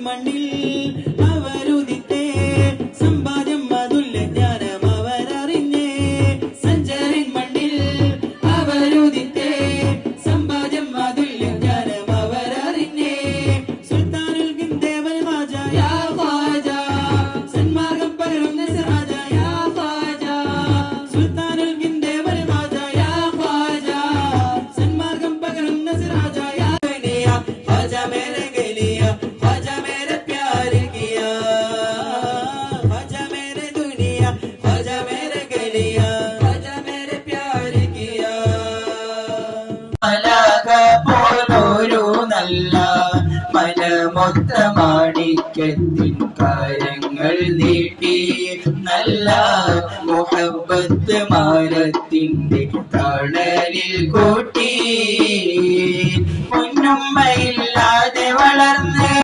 മണ്ണിൽ അവരുദിത്തേ സമ്പാദ്യം അതുല്യ ജ്ഞാനം അവരറിഞ്ഞേ സഞ്ചരിൻ മണ്ണിൽ അവരുദിത്തേ സമ്പാദ്യം അതുല്യ ജ്ഞാനം അവരറിഞ്ഞേ സുൽത്താനുൽ ദേവൻ ഖാജ യാ ഖാജ സന്മാർഗം പകരുന്ന സിറാജ യാ ഖാജ സുൽത്താനുൽ ദേവൻ ഖാജ യാ ഖാജ സന്മാർഗം പകരുന്ന സിറാജ യാ ഖാജ മേരെ ഗലിയ ഖാജ മേരെ പ്യാർ കിയാ ഖാജ മേരെ ദുനിയ ഖാജ മേരെ ഗലിയ ഖാജ മേരെ പ്യാർ കിയാ അലക പോലൊരു നല്ല മനമൊത്ത മാണിക്യത്തിൻ കാര്യങ്ങൾ നീട്ടി നല്ല മുഹബത്ത് മാരത്തിന്റെ തണലിൽ കൂട്ടി പൊന്നുമ്മയില്ല